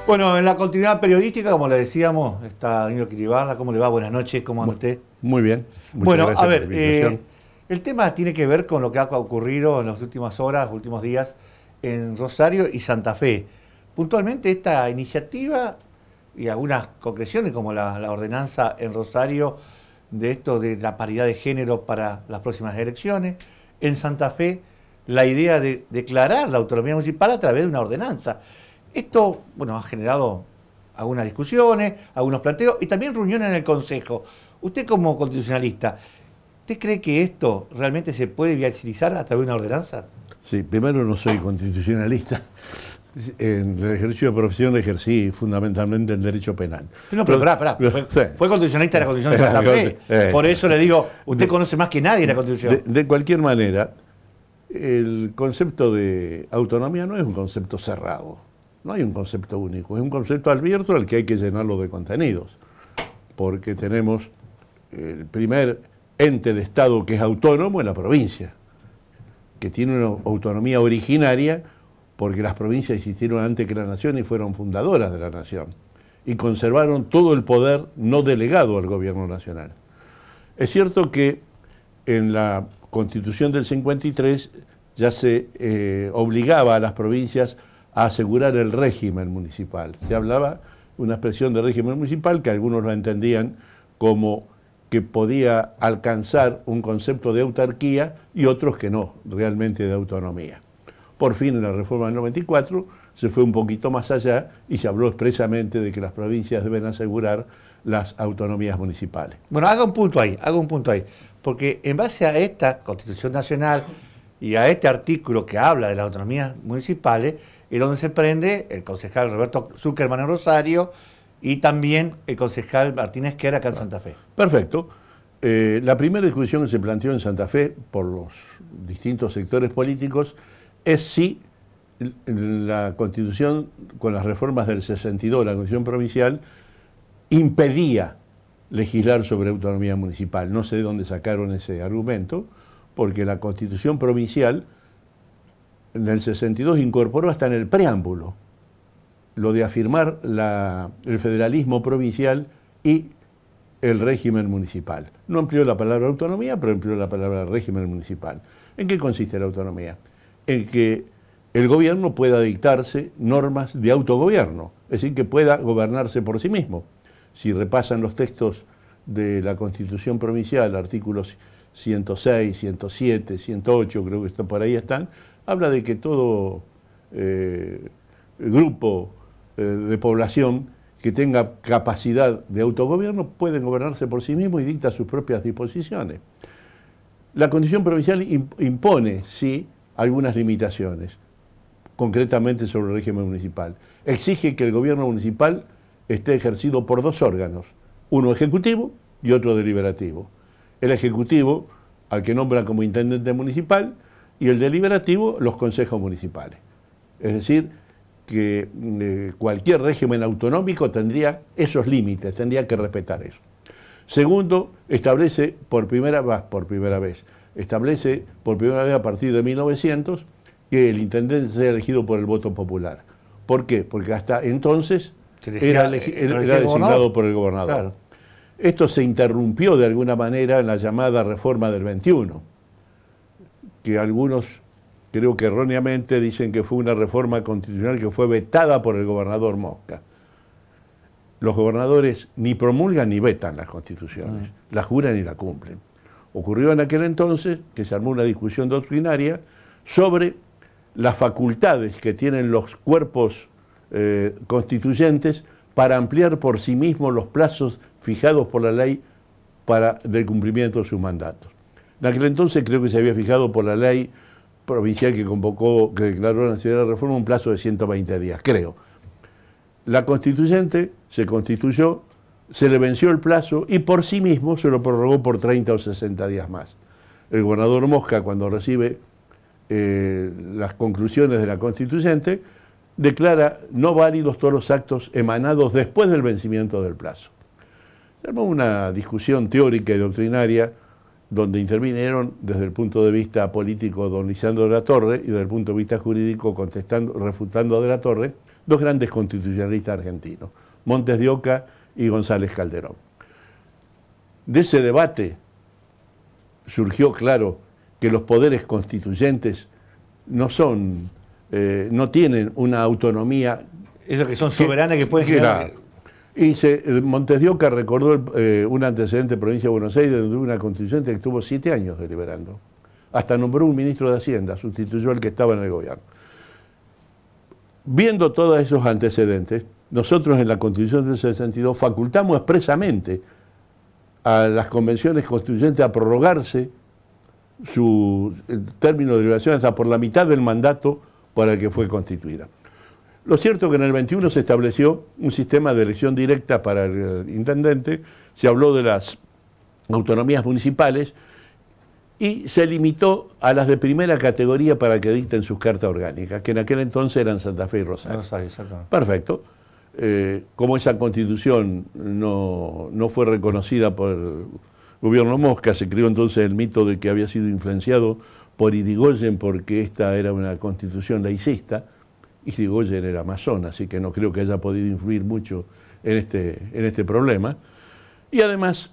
Bueno, en la continuidad periodística, como le decíamos, está Danilo Quiribarda. ¿Cómo le va? Buenas noches, ¿cómo anda usted? Muy bien. Muchas Bueno, gracias a ver, por la invitación. el tema tiene que ver con lo que ha ocurrido en las últimas horas, últimos días, en Rosario y Santa Fe. Puntualmente esta iniciativa y algunas concreciones, como la ordenanza en Rosario de esto de la paridad de género para las próximas elecciones. En Santa Fe, la idea de declarar la autonomía municipal a través de una ordenanza. Esto, bueno, ha generado algunas discusiones, algunos planteos y también reuniones en el Consejo. Usted como constitucionalista, ¿usted cree que esto realmente se puede viabilizar a través de una ordenanza? Sí, primero no soy constitucionalista. En el ejercicio de profesión ejercí fundamentalmente el derecho penal. No, pero pará. Fue constitucionalista de la Constitución de Santa Fe. Por eso le digo, usted conoce más que nadie la Constitución. De cualquier manera, el concepto de autonomía no es un concepto cerrado. No hay un concepto único, es un concepto abierto al que hay que llenarlo de contenidos. Porque tenemos el primer ente de Estado que es autónomo en la provincia, que tiene una autonomía originaria porque las provincias existieron antes que la nación y fueron fundadoras de la nación y conservaron todo el poder no delegado al gobierno nacional. Es cierto que en la Constitución del 53 ya se obligaba a las provincias a asegurar el régimen municipal. Se hablaba una expresión de régimen municipal que algunos lo entendían como que podía alcanzar un concepto de autarquía y otros que no, realmente de autonomía. Por fin, en la reforma del 94 se fue un poquito más allá y se habló expresamente de que las provincias deben asegurar las autonomías municipales. Bueno, haga un punto ahí, porque en base a esta Constitución Nacional y a este artículo que habla de las autonomías municipales, es donde se prende el concejal Roberto Zuckerman en Rosario y también el concejal Martínez Quera acá en Santa Fe. Perfecto. La primera discusión que se planteó en Santa Fe por los distintos sectores políticos es si la Constitución, con las reformas del 62, la Constitución provincial, impedía legislar sobre autonomía municipal. No sé de dónde sacaron ese argumento, porque la Constitución provincial en el 62 incorporó hasta en el preámbulo lo de afirmar el federalismo provincial y el régimen municipal. No empleó la palabra autonomía, pero empleó la palabra régimen municipal. ¿En qué consiste la autonomía? En que el gobierno pueda dictarse normas de autogobierno, es decir, que pueda gobernarse por sí mismo. Si repasan los textos de la Constitución provincial, artículos 106, 107, 108, creo que por ahí están, habla de que todo grupo de población que tenga capacidad de autogobierno puede gobernarse por sí mismo y dicta sus propias disposiciones. La Constitución provincial impone, sí, algunas limitaciones, concretamente sobre el régimen municipal. Exige que el gobierno municipal esté ejercido por dos órganos, uno ejecutivo y otro deliberativo. El ejecutivo, al que nombra como intendente municipal, y el deliberativo, los consejos municipales. Es decir, que cualquier régimen autonómico tendría esos límites, tendría que respetar eso. Segundo, establece por primera vez a partir de 1900 que el intendente sea elegido por el voto popular. ¿Por qué? Porque hasta entonces era designado por el gobernador. Claro. Esto se interrumpió de alguna manera en la llamada reforma del 21, que algunos creo que erróneamente dicen que fue una reforma constitucional que fue vetada por el gobernador Mosca. Los gobernadores ni promulgan ni vetan las constituciones, las juran y la cumplen. Ocurrió en aquel entonces que se armó una discusión doctrinaria sobre las facultades que tienen los cuerpos constituyentes para ampliar por sí mismos los plazos fijados por la ley del cumplimiento de sus mandatos. En aquel entonces creo que se había fijado por la ley provincial que declaró la necesidad de reforma un plazo de 120 días, creo. La constituyente se constituyó, se le venció el plazo y por sí mismo se lo prorrogó por 30 o 60 días más. El gobernador Mosca, cuando recibe las conclusiones de la constituyente, declara no válidos todos los actos emanados después del vencimiento del plazo. Se armó una discusión teórica y doctrinaria donde intervinieron desde el punto de vista político don Lisandro de la Torre y desde el punto de vista jurídico refutando a de la Torre, dos grandes constitucionalistas argentinos, Montes de Oca y González Calderón. De ese debate surgió claro que los poderes constituyentes no tienen una autonomía. Esos que son soberanas que pueden generar. Y Montes de Oca recordó un antecedente de provincia de Buenos Aires donde hubo una constituyente que estuvo 7 años deliberando. Hasta nombró un ministro de Hacienda, sustituyó al que estaba en el gobierno. Viendo todos esos antecedentes, nosotros en la Constitución del 62 facultamos expresamente a las convenciones constituyentes a prorrogarse su término de deliberación hasta por la mitad del mandato para el que fue constituida. Lo cierto es que en el 21 se estableció un sistema de elección directa para el intendente, se habló de las autonomías municipales y se limitó a las de primera categoría para que dicten sus cartas orgánicas, que en aquel entonces eran Santa Fe y Rosario. Perfecto. Como esa constitución no fue reconocida por el gobierno Mosca, se creó entonces el mito de que había sido influenciado por Irigoyen porque esta era una constitución laicista. Irigoyen era masón, así que no creo que haya podido influir mucho en este problema. Y además,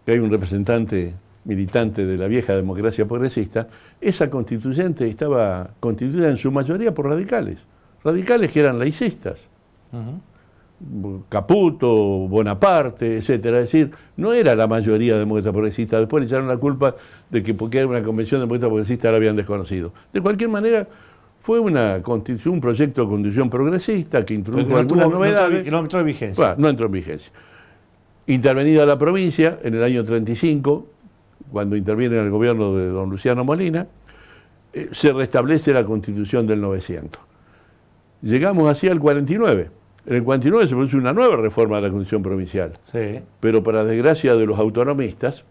que hay un representante militante de la vieja democracia progresista, esa constituyente estaba constituida en su mayoría por radicales que eran laicistas. Caputo, Bonaparte, etcétera. Es decir, no era la mayoría demócrata progresista. Después le echaron la culpa de que porque era una convención demócrata progresista la habían desconocido. De cualquier manera, fue un proyecto de constitución progresista que introdujo algunas novedades. No entró en vigencia. Bueno, no entró en vigencia. Intervenida la provincia en el año 35, cuando interviene el gobierno de don Luciano Molina, se restablece la constitución del 900. Llegamos así al 49. En el 49 se produce una nueva reforma de la constitución provincial. Sí. Pero para desgracia de los autonomistas,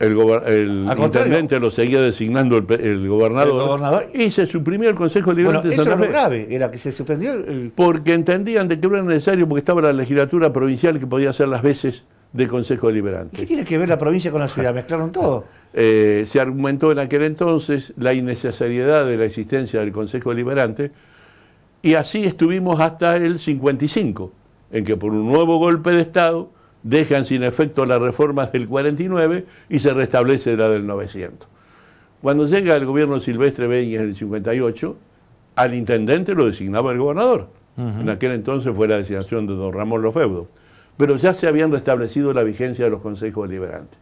el intendente lo seguía designando el gobernador y se suprimió el Consejo Deliberante de Santa Fe. Eso es lo grave, era que se suspendió porque entendían de que era necesario porque estaba la legislatura provincial que podía hacer las veces de Consejo Deliberante. ¿Qué tiene que ver la provincia con la ciudad? Mezclaron todo. Se argumentó en aquel entonces la innecesariedad de la existencia del Consejo Deliberante y así estuvimos hasta el 55, en que por un nuevo golpe de Estado dejan sin efecto las reformas del 49 y se restablece la del 900. Cuando llega el gobierno Silvestre Beñez en el 58, al intendente lo designaba el gobernador. En aquel entonces fue la designación de don Ramón Lofeudo. Pero ya se habían restablecido la vigencia de los consejos deliberantes.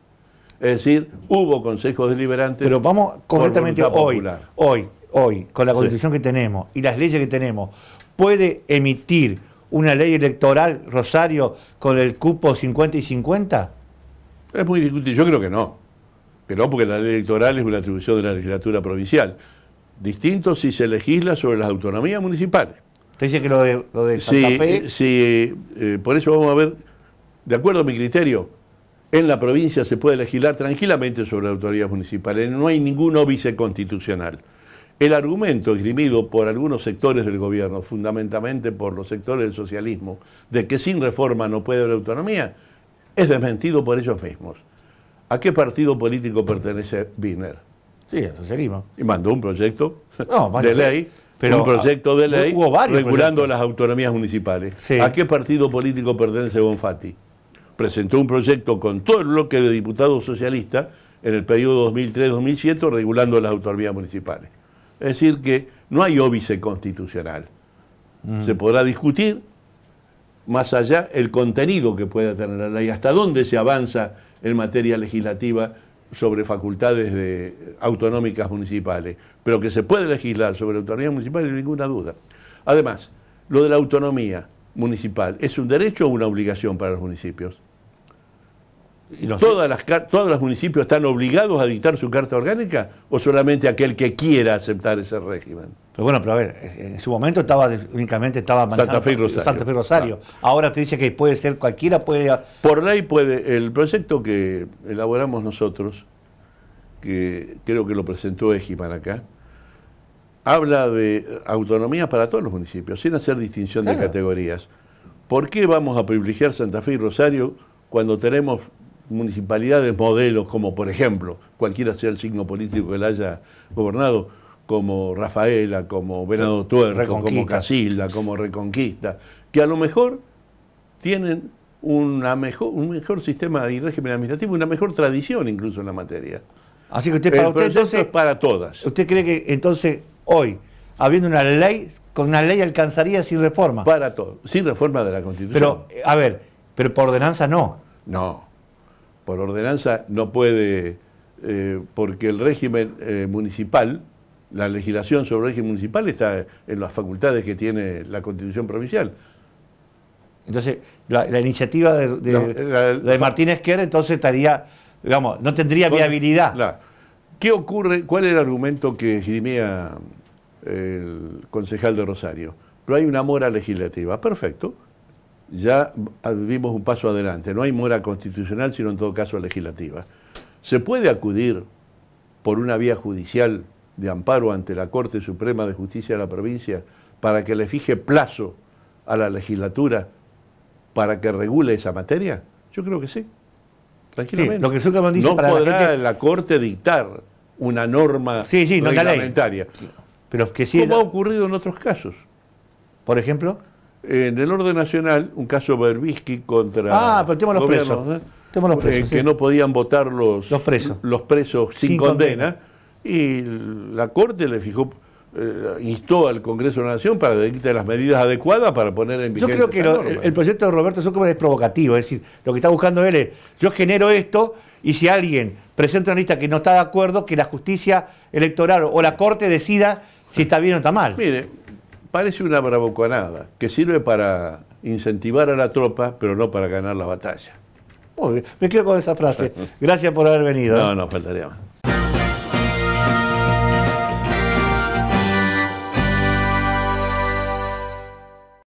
Es decir, hubo consejos deliberantes. Pero vamos concretamente hoy, con la constitución que tenemos y las leyes que tenemos, ¿puede emitir una ley electoral, Rosario, con el cupo 50 y 50? Es muy discutible, yo creo que no. Que no, porque la ley electoral es una atribución de la legislatura provincial. Distinto si se legisla sobre las autonomías municipales. Usted dice que lo de Santa Fe... Sí, por eso vamos a ver, de acuerdo a mi criterio, en la provincia se puede legislar tranquilamente sobre las autoridades municipales. No hay ningún óbice constitucional. El argumento esgrimido por algunos sectores del gobierno, fundamentalmente por los sectores del socialismo, de que sin reforma no puede haber autonomía, es desmentido por ellos mismos. ¿A qué partido político pertenece Wiener? Sí, al socialismo. Y mandó un proyecto de ley, regulando las autonomías municipales. Sí. ¿A qué partido político pertenece Bonfatti? Presentó un proyecto con todo el bloque de diputados socialistas en el periodo 2003-2007 regulando las autonomías municipales. Es decir, que no hay óbice constitucional. Se podrá discutir más allá el contenido que pueda tener la ley, hasta dónde se avanza en materia legislativa sobre facultades autonómicas municipales, pero que se puede legislar sobre autonomía municipal sin ninguna duda. Además, lo de la autonomía municipal, ¿es un derecho o una obligación para los municipios? ¿Todos los municipios están obligados a dictar su carta orgánica o solamente aquel que quiera aceptar ese régimen? Pero a ver, en su momento únicamente estaba Santa Fe y Rosario. Santa Fe y Rosario. Ahora te dice que puede ser cualquiera, puede... Por ley puede. El proyecto que elaboramos nosotros, que creo que lo presentó Egiman acá, habla de autonomía para todos los municipios, sin hacer distinción de categorías. ¿Por qué vamos a privilegiar Santa Fe y Rosario cuando tenemos municipalidades modelos, como por ejemplo, cualquiera sea el signo político que la haya gobernado, como Rafaela, como Venado Tuerto, como Casilda, como Reconquista, que a lo mejor tienen un mejor sistema y régimen administrativo, una mejor tradición incluso en la materia. Así que usted, para usted entonces, es para todas. ¿Usted cree que entonces hoy, habiendo una ley, con una ley alcanzaría sin reforma? Para todos, sin reforma de la Constitución. Pero, a ver, pero por ordenanza no. No, por ordenanza no puede, porque el régimen municipal, la legislación sobre el régimen municipal está en las facultades que tiene la Constitución provincial. Entonces, la iniciativa de Martín Ezquerra entonces estaría, digamos, no tendría viabilidad. Claro. ¿Qué ocurre? ¿Cuál es el argumento que esgrimía el concejal de Rosario? Pero hay una mora legislativa. Perfecto. Ya dimos un paso adelante. No hay mora constitucional, sino en todo caso legislativa. ¿Se puede acudir por una vía judicial de amparo ante la Corte Suprema de Justicia de la provincia para que le fije plazo a la legislatura para que regule esa materia? Yo creo que sí, tranquilamente. Sí, lo que Zuckerman dice, no para podrá la Corte dictar una norma reglamentaria. Pero que sí, como ha ocurrido en otros casos. Por ejemplo, en el orden nacional, un caso Berbisky contra pero tenemos los presos. Tenemos los presos, que no podían votar los presos sin condena, y la Corte le fijó, instó al Congreso de la Nación para que dicte las medidas adecuadas para poner en vigencia. Yo creo que el proyecto de Roberto Zuckerman es provocativo, es decir, lo que está buscando él es, yo genero esto, y si alguien presenta una lista que no está de acuerdo, que la justicia electoral o la Corte decida si está bien o está mal. Mire, parece una bravuconada que sirve para incentivar a la tropa, pero no para ganar la batalla. Muy bien, me quedo con esa frase. Gracias por haber venido. No, faltaría más.